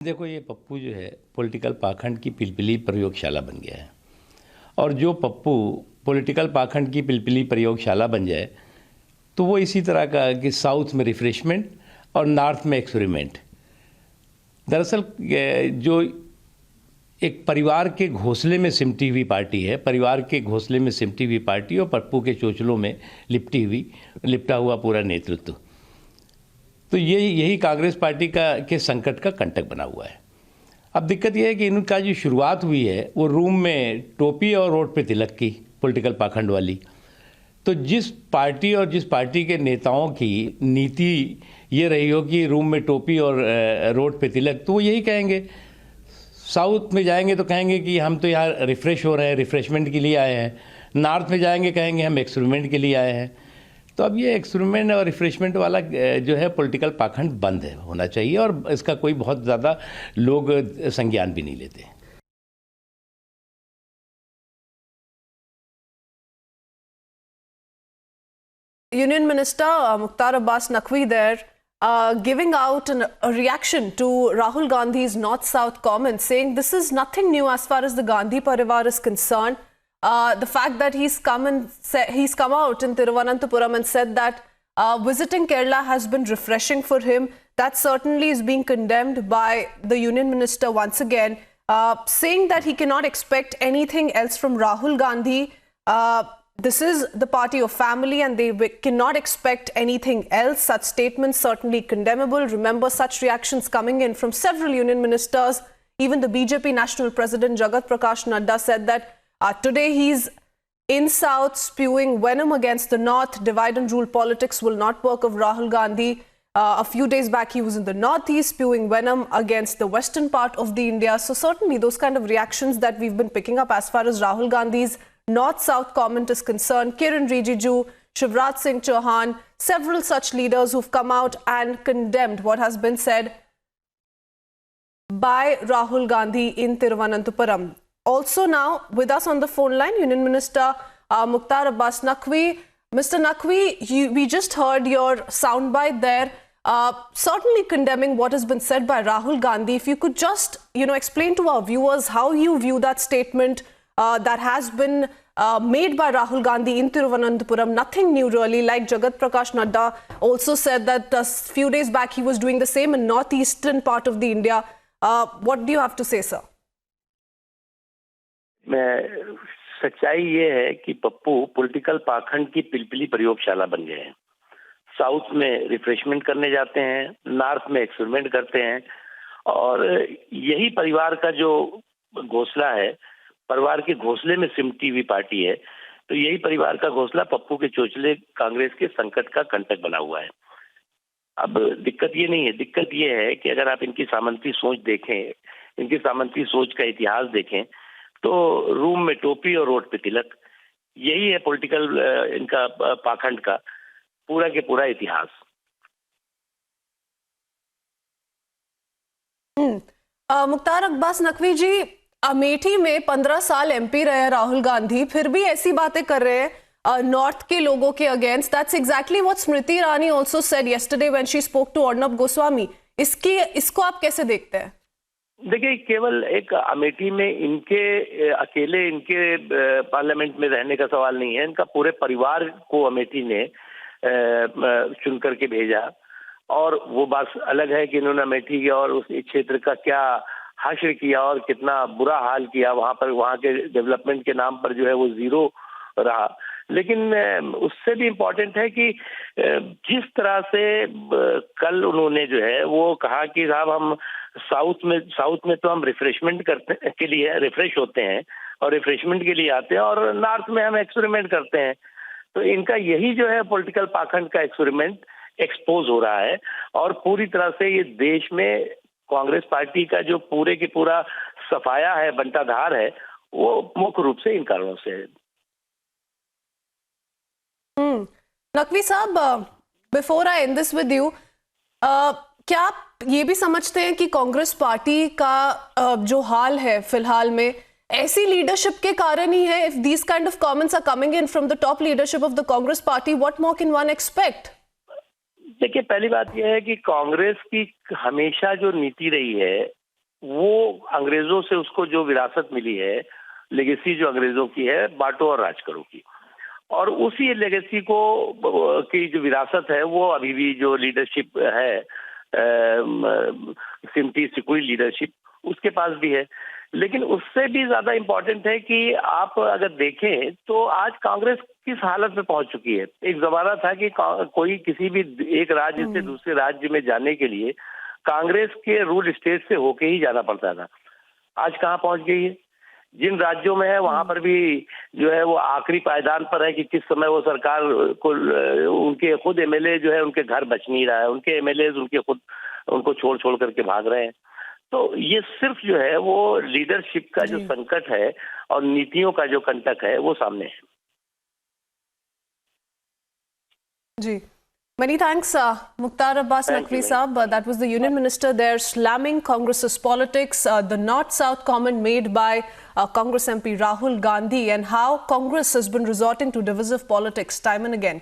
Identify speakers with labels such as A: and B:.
A: देखो, ये पप्पू जो है पॉलिटिकल पाखंड की पिलपिली प्रयोगशाला बन गया है। और जो पप्पू पॉलिटिकल पाखंड की पिलपिली प्रयोगशाला बन जाए तो वो इसी तरह का कि साउथ में रिफ्रेशमेंट और नॉर्थ में एक्सपेरिमेंट। दरअसल जो एक परिवार के घोंसले में सिमटी हुई पार्टी है, परिवार के घोंसले में सिमटी हुई पार्टी और पप्पू के चोचलों में लिपटा हुआ पूरा नेतृत्व, तो यही कांग्रेस पार्टी के संकट का कंटक बना हुआ है। अब दिक्कत यह है कि इनका जो शुरुआत हुई है वो रूम में टोपी और रोड पे तिलक की पॉलिटिकल पाखंड वाली। तो जिस पार्टी के नेताओं की नीति ये रही हो कि रूम में टोपी और रोड पे तिलक, तो वो यही कहेंगे। साउथ में जाएंगे तो कहेंगे कि हम तो यहाँ रिफ़्रेश हो रहे हैं, रिफ़्रेशमेंट के लिए आए हैं। नॉर्थ में जाएंगे कहेंगे हम एक्सपेरिमेंट के लिए आए हैं। तो अब ये एक्सपेरिमेंट और रिफ्रेशमेंट वाला जो है पॉलिटिकल पाखंड बंद होना चाहिए और इसका कोई बहुत ज़्यादा लोग संज्ञान भी नहीं लेते।
B: Union Minister Mukhtar Abbas Naqvi there giving out a reaction to Rahul Gandhi's North-South comments, saying this is nothing new as far as the Gandhi Parivar is concerned. The fact that he's come out in Thiruvananthapuram and said that visiting Kerala has been refreshing for him, that certainly is being condemned by the Union Minister once again, saying that he cannot expect anything else from Rahul Gandhi. This is the party of family and they cannot expect anything else. Such statements certainly condemnable. Remember such reactions coming in from several union ministers. Even the BJP national president Jagat Prakash Nadda said that today he's in South spewing venom against the North. Divide and rule politics will not work of Rahul Gandhi. A few days back he was in the Northeast spewing venom against the western part of the India. So certainly those kind of reactions that we've been picking up as far as Rahul Gandhi's North-South comment is concerned. Kiran Rijiju, Shivraj Singh Chauhan, several such leaders who've come out and condemned what has been said by Rahul Gandhi in Thiruvananthapuram. Also now with us on the phone line, Union Minister Mukhtar Abbas Naqvi. Mr. Naqvi, we just heard your soundbite there, certainly condemning what has been said by Rahul Gandhi. If you could just, explain to our viewers how you view that statement that has been made by Rahul Gandhi in Thiruvananthapuram. Nothing new really, like Jagat Prakash Nadda also said that a few days back he was doing the same in northeastern part of the India. What do you have to say, sir?
C: सच्चाई ये है कि Pappu political पाखंड की पिलपिली प्रयोगशाला बन गए हैं। साउथ में रिफ्रेशमेंट करने जाते हैं, नॉर्थ में एक्सपेरिमेंट करते हैं और यही परिवार का जो घोंसला है, परिवार के घोंसले में सिमटी हुई पार्टी है, तो यही परिवार का घोंसला पप्पू के चोचले कांग्रेस के संकट का कंटक बना हुआ है। अब दिक्कत ये नहीं है, दिक्कत ये है कि अगर आप इनकी सामंती सोच देखें, इनकी सामंती सोच का इतिहास देखें, तो रूम में टोपी और रोड पे तिलक, यही है पॉलिटिकल इनका पाखंड का पूरा के पूरा इतिहास।
B: मुख्तार अब्बास नकवी जी, अमेठी में 15 साल एमपी रहे राहुल गांधी, फिर भी ऐसी बातें कर रहे हैं नॉर्थ के लोगों के against. That's exactly what Smriti Irani also said yesterday when she spoke to Arnab Goswami. इसको आप कैसे देखते हैं?
C: देखिए, केवल एक अमेठी में इनके पार्लियामेंट में रहने का सवाल नहीं है, इनका पूरे परिवार को अमेठी ने चुन करके भेजा और वो बात अलग है कि इन्होंने अमेठी और उस क्षेत्र का क्या हाशिर किया और कितना बुरा हाल किया। वहां के डेवलपमेंट के नाम पर जो है वो जीरो रहा। लेकिन उससे भी इम्पोर्टेंट है कि जिस तरह से कल उन्होंने जो है वो कहा कि साहब हम साउथ में तो हम रिफ्रेशमेंट करते के लिए रिफ्रेश होते हैं और रिफ्रेशमेंट के लिए आते हैं और नॉर्थ में हम एक्सपेरिमेंट करते हैं। तो इनका यही जो है पॉलिटिकल पाखंड का एक्सपेरिमेंट एक्सपोज हो रहा है और पूरी तरह से ये देश में कांग्रेस पार्टी का जो पूरे के पूरा सफाया है, बंटाधार है, वो मुख्य रूप से इन कारणों से है।
B: नकवी साहब, before I and this with you, क्या आप ये भी समझते हैं कि कांग्रेस पार्टी का जो हाल है फिलहाल में ऐसी लीडरशिप के कारण ही है? If these kind of comments are coming in from the top leadership of the Congress party, what more can one expect?
C: देखिए, पहली बात यह है कि कांग्रेस की हमेशा जो नीति रही है वो अंग्रेजों से उसको जो विरासत मिली है, लेगेसी जो अंग्रेजों की है, बांटो और राज करो की, और उसी लेगेसी को की जो विरासत है वो अभी भी जो लीडरशिप है, सिमटी सिकुई लीडरशिप, उसके पास भी है। लेकिन उससे भी ज्यादा इम्पोर्टेंट है कि आप अगर देखें तो आज कांग्रेस किस हालत में पहुंच चुकी है। एक जमाना था कि कोई किसी भी एक राज्य से दूसरे राज्य में जाने के लिए कांग्रेस के रूल स्टेट से होके ही जाना पड़ता था। आज कहाँ पहुंच गई है? जिन राज्यों में है वहां पर भी जो है वो आखिरी पायदान पर है कि किस समय वो सरकार को, उनके खुद एमएलए जो है उनके घर बच नहीं रहा है, उनके एमएलए उनके खुद उनको छोड़ छोड़ करके भाग रहे हैं। तो ये सिर्फ जो है वो लीडरशिप का जो संकट है और नीतियों का जो कंटक है वो सामने है।
B: जी, many thanks, Mukhtar Abbas Naqvi Saab. That was the Union Minister there slamming Congress's politics, the North-South comment made by Congress MP Rahul Gandhi, and how Congress has been resorting to divisive politics time and again.